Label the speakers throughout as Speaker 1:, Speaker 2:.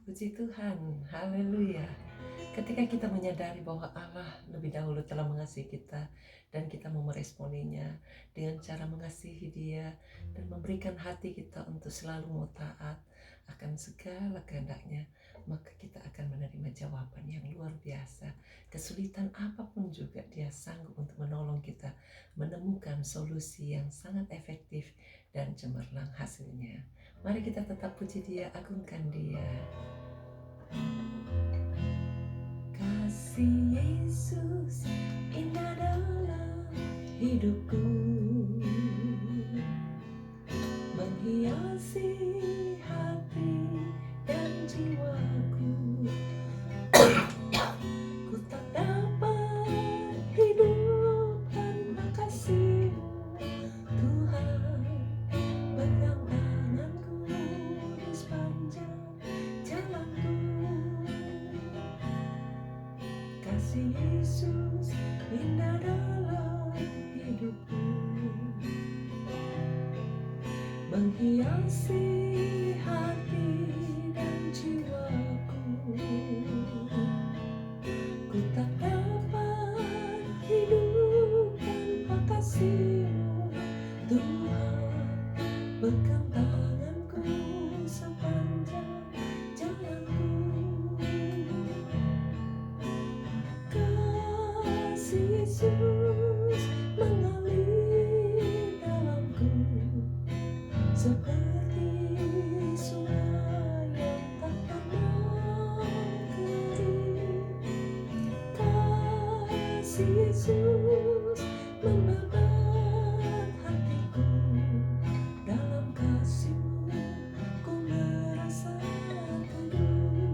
Speaker 1: Puji Tuhan, haleluya. Ketika kita menyadari bahwa Allah lebih dahulu telah mengasihi kita dan kita mau meresponinya dengan cara mengasihi Dia dan memberikan hati kita untuk selalu mau taat akan segala kehendaknya, maka kita akan menerima jawaban yang luar biasa. Kesulitan apapun juga Dia sanggup untuk menolong kita menemukan solusi yang sangat efektif dan cemerlang hasilnya. Mari kita tetap puji Dia, agungkan Dia. Kasih Yesus indah dalam hidupku, menghiasi hati dan jiwaku. Ku tak dapat hidup tanpa kasih-Mu, Tuhan. Pegang tanganku di sepanjang jalanku. Kasih Yesus indah dalam hidupku, menghiasi hati dan jiwaku. Ku tak dapat hidup tanpa kasih-Mu, Tuhan. Pegang tanganku sepanjang jalanku. Kasih Yesus mengalir dalamku seperti sungai yang tak pernah kering. Kasih Yesus membabat hatiku, dalam kasih-Mu ku merasa teduh.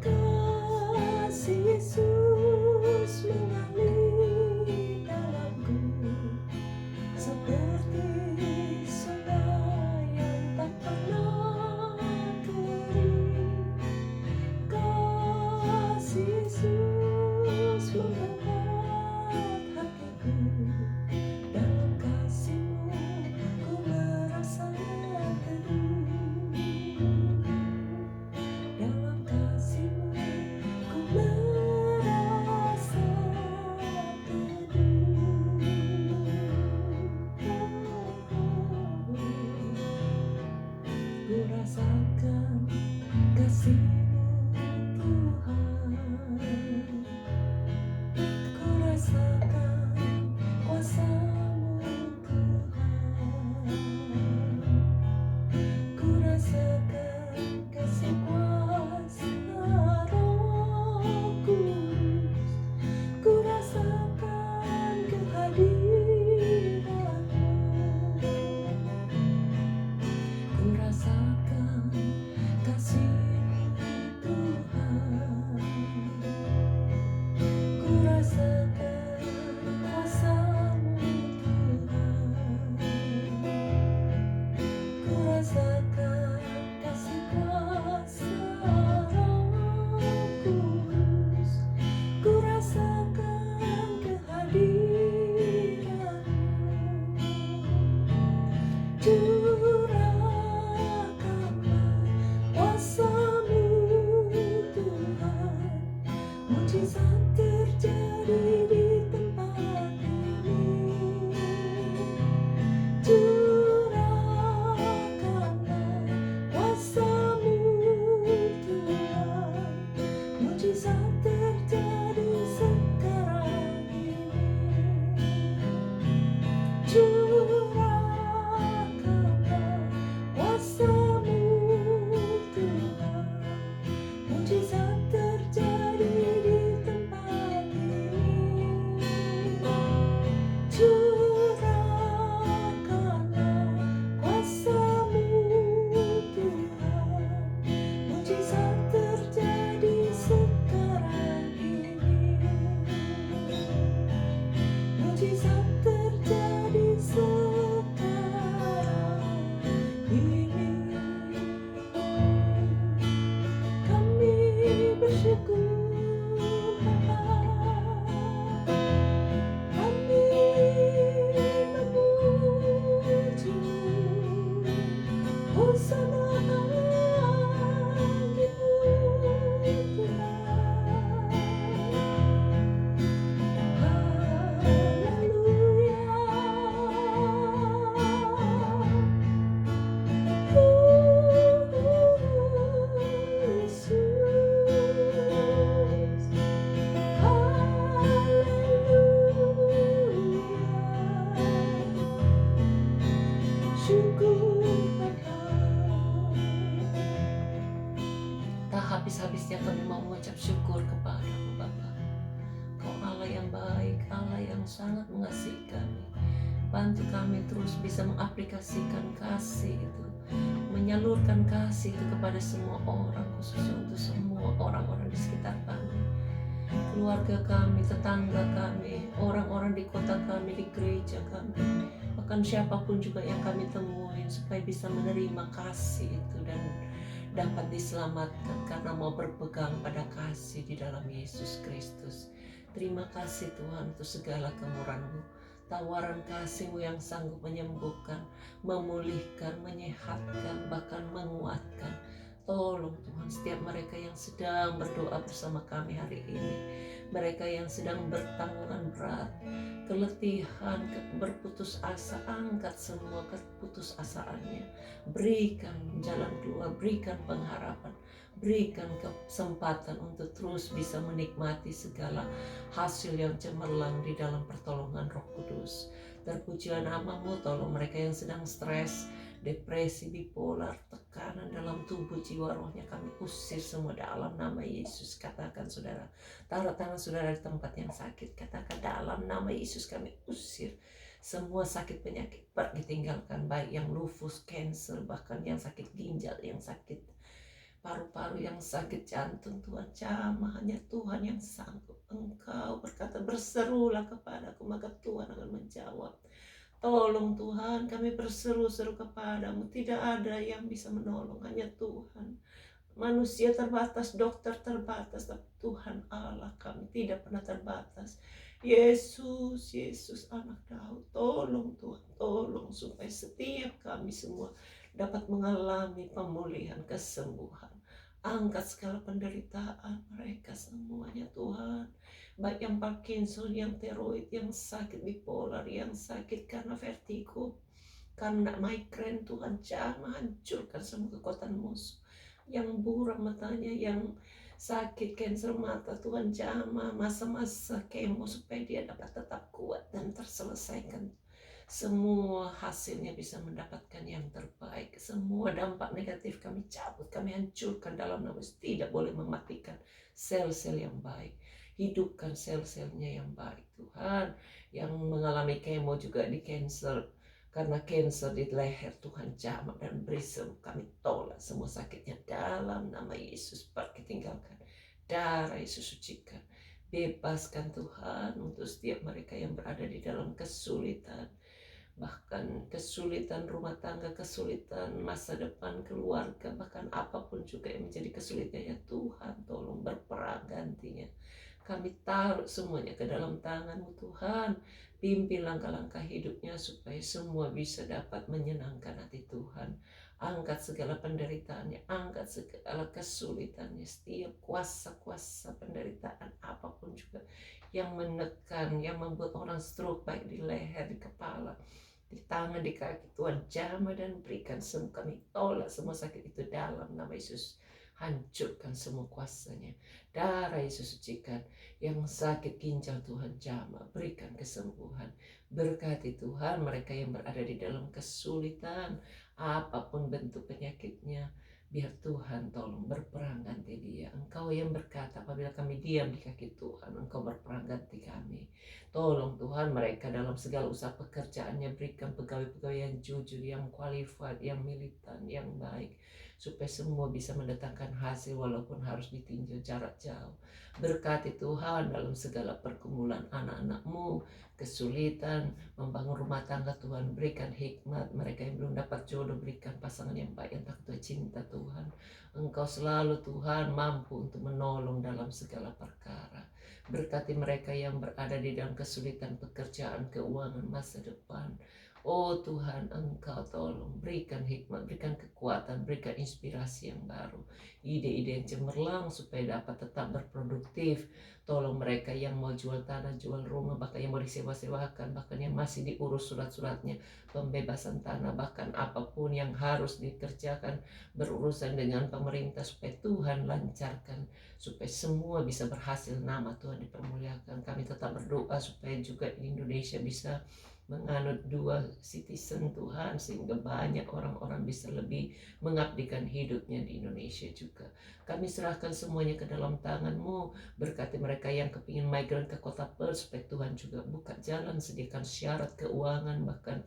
Speaker 1: Kasih Yesus mengalir dalamku seperti sungai yang tak pernah kering. Kasih Yesus membabat hatiku, dalam kasih-Mu ku merasa teduh. Dalam kasih-Mu ku merasa teduh. Ku rasakan kasih-Mu, Tuhan. Ku rasakan kuasa-Mu, Tuhan. Ku rasakan kasih kuasa Roh Kudus. Ku rasakan kehadiran-Mu. Ku rasakan kasih-Mu, Tuhan. Ku rasakan kuasa-Mu, Tuhan. Ku rasakan kasih kuasa Roh Kudus. Ku rasakan kehadiran-Mu. Curahkanlah Tak habis-habisnya kami mau mengucap syukur kepadamu Bapa. Kau Allah yang baik, Allah yang sangat mengasihi kami. Bantu kami terus bisa mengaplikasikan kasih itu, menyalurkan kasih itu kepada semua orang, khususnya untuk semua orang-orang di sekitar kami, keluarga kami, tetangga kami, orang-orang di kota kami, di gereja kami, bahkan siapapun juga yang kami temuin, supaya bisa menerima kasih itu dan dapat diselamatkan karena mau berpegang pada kasih di dalam Yesus Kristus. Terima kasih Tuhan untuk segala kemurahan-Mu, tawaran kasih-Mu yang sanggup menyembuhkan, memulihkan, menyehatkan, bahkan menguatkan. Tolong Tuhan setiap mereka yang sedang berdoa bersama kami hari ini, mereka yang sedang bertanggungan berat, keletihan, berputus asa, angkat semua keputus asaannya. Berikan jalan keluar, berikan pengharapan, berikan kesempatan untuk terus bisa menikmati segala hasil yang cemerlang di dalam pertolongan Roh Kudus. Terpujilah nama-Mu, tolong mereka yang sedang stres, depresi, bipolar, tekanan dalam tubuh, jiwa, rohnya, kami usir semua dalam nama Yesus. Katakan saudara, taruh tangan saudara di tempat yang sakit, katakan dalam nama Yesus kami usir semua sakit penyakit, pergi tinggalkan, baik yang lupus, cancer, bahkan yang sakit ginjal, yang sakit paru-paru, yang sakit jantung. Tuhan jamah, hanya Tuhan yang sanggup. Engkau berkata, berserulah kepadaku, maka Tuhan akan menjawab. Tolong Tuhan, kami berseru-seru kepadamu, tidak ada yang bisa menolong, hanya Tuhan. Manusia terbatas, dokter terbatas, tapi Tuhan Allah kami tidak pernah terbatas. Yesus, Yesus anak Daud, tolong Tuhan, tolong supaya setiap kami semua dapat mengalami pemulihan, kesembuhan. Angkat segala penderitaan mereka semuanya Tuhan, baik yang Parkinson, yang tiroid, yang sakit bipolar, yang sakit karena vertigo, karena migrain. Tuhan jamah, hancurkan semua kekuatan musuh. Yang buram matanya, yang sakit kanker mata, Tuhan jamah masa-masa kemo supaya dia dapat tetap kuat dan terselesaikan. Semua hasilnya bisa mendapatkan yang terbaik. Semua dampak negatif kami cabut, kami hancurkan dalam nama Yesus. Tidak boleh mematikan sel-sel yang baik. Hidupkan sel-selnya yang baik Tuhan. Yang mengalami kemo juga di cancer, karena cancer di leher, Tuhan jamah dan beri sembuh. Kami tolak semua sakitnya dalam nama Yesus. Pergi tinggalkan, darah Yesus sucikan. Bebaskan Tuhan untuk setiap mereka yang berada di dalam kesulitan, bahkan kesulitan rumah tangga, kesulitan masa depan keluarga, bahkan apapun juga yang menjadi kesulitan, ya Tuhan tolong berperang gantinya. Kami taruh semuanya ke dalam tangan-Mu Tuhan. Pimpin langkah-langkah hidupnya supaya semua bisa dapat menyenangkan hati Tuhan. Angkat segala penderitaannya, angkat segala kesulitannya, setiap kuasa-kuasa penderitaan apapun juga yang menekan, yang membuat orang stroke, baik di leher, di kepala, di tangan, di kaki, Tuhan jamah dan berikan sembuh. Kami tolak semua sakit itu dalam nama Yesus. Hancurkan semua kuasanya, darah Yesus sucikan. Yang sakit ginjal, Tuhan jamah, berikan kesembuhan. Berkati Tuhan mereka yang berada di dalam kesulitan, apapun bentuk penyakitnya, biar Tuhan tolong berperang ganti dia. Engkau yang berkata, apabila kami diam di kaki Tuhan, Engkau berperang ganti kami. Tolong Tuhan mereka dalam segala usaha pekerjaannya, berikan pegawai-pegawai yang jujur, yang qualified, yang militan, yang baik, supaya semua bisa mendatangkan hasil walaupun harus ditinjau jarak jauh. Berkati Tuhan dalam segala pergumulan anak-anak-Mu, kesulitan membangun rumah tangga, Tuhan berikan hikmat. Mereka yang belum dapat jodoh, berikan pasangan yang baik, yang takut cinta Tuhan. Engkau selalu Tuhan mampu untuk menolong dalam segala perkara. Berkati mereka yang berada di dalam kesulitan pekerjaan, keuangan, masa depan. Oh Tuhan, Engkau tolong berikan hikmat, berikan kekuatan, berikan inspirasi yang baru, ide-ide yang cemerlang supaya dapat tetap berproduktif. Tolong mereka yang mau jual tanah, jual rumah, bahkan yang mau disewa-sewakan, bahkan yang masih diurus surat-suratnya, pembebasan tanah, bahkan apapun yang harus dikerjakan berurusan dengan pemerintah, supaya Tuhan lancarkan, supaya semua bisa berhasil, nama Tuhan dipermuliakan. Kami tetap berdoa supaya juga di Indonesia bisa menganut dua citizen Tuhan, sehingga banyak orang-orang bisa lebih mengabdikan hidupnya di Indonesia juga. Kami serahkan semuanya ke dalam tangan-Mu. Berkati mereka yang kepingin migran ke kota Perth, supaya Tuhan juga buka jalan, sediakan syarat keuangan, bahkan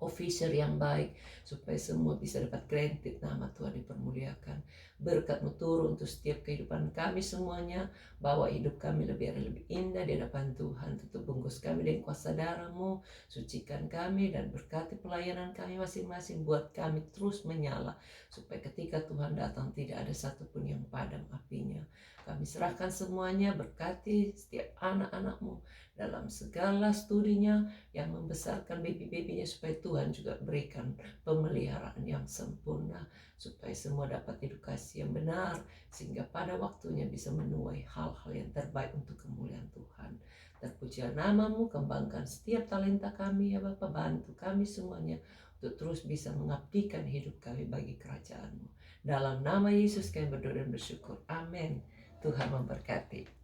Speaker 1: officer yang baik, supaya semua bisa dapat granted, nama Tuhan dipermuliakan. Berkat-Mu turun untuk setiap kehidupan kami semuanya, bawa hidup kami lebih indah di hadapan Tuhan. Tutup bungkus kami dengan kuasa darah-Mu, sucikan kami dan berkati pelayanan kami masing-masing, buat kami terus menyala, supaya ketika Tuhan datang tidak ada satupun yang padam apinya. Kami serahkan semuanya, berkati setiap anak-anak-Mu dalam segala studinya, yang membesarkan baby-babynya, supaya Tuhan juga berikan pemeliharaan yang sempurna, supaya semua dapat edukasi yang benar, sehingga pada waktunya bisa menuai hal-hal yang terbaik untuk kemuliaan Tuhan. Terpujilah nama-Mu, kembangkan setiap talenta kami ya Bapa, bantu kami semuanya untuk terus bisa mengabdikan hidup kami bagi kerajaan-Mu. Dalam nama Yesus kami berdoa dan bersyukur, amin. Tuhan memberkati.